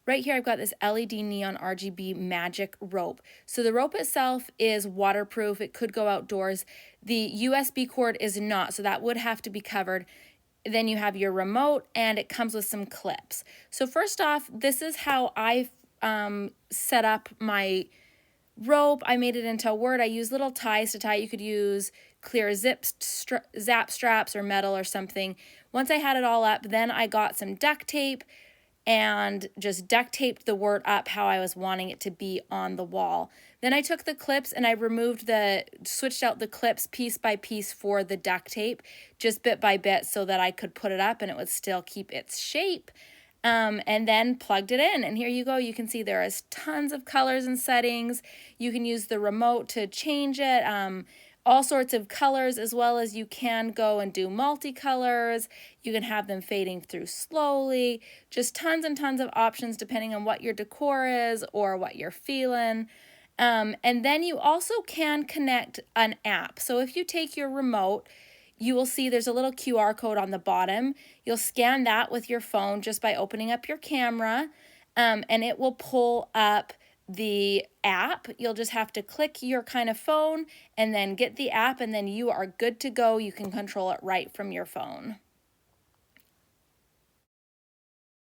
right here I've got this LED neon RGB magic rope. So the rope itself is waterproof. It could go outdoors. The USB cord is not, so that would have to be covered. Then you have your remote, and it comes with some clips. So first off, this is how I set up my rope. I made it into a word. I use little ties to tie. You could use clear zap straps or metal or something. Once I had it all up, then I got some duct tape and just duct taped the word up how I was wanting it to be on the wall. Then I took the clips and I switched out the clips piece by piece for the duct tape, just bit by bit, so that I could put it up and it would still keep its shape. And then plugged it in, and here you go. You can see there is tons of colors and settings. You can use the remote to change it, all sorts of colors, as well as you can go and do multicolors. You can have them fading through slowly. Just tons and tons of options depending on what your decor is or what you're feeling. And then you also can connect an app. So if you take your remote, you will see there's a little QR code on the bottom. You'll scan that with your phone just by opening up your camera, and it will pull up the app. You'll just have to click your kind of phone and then get the app, and then you are good to go. You can control it right from your phone.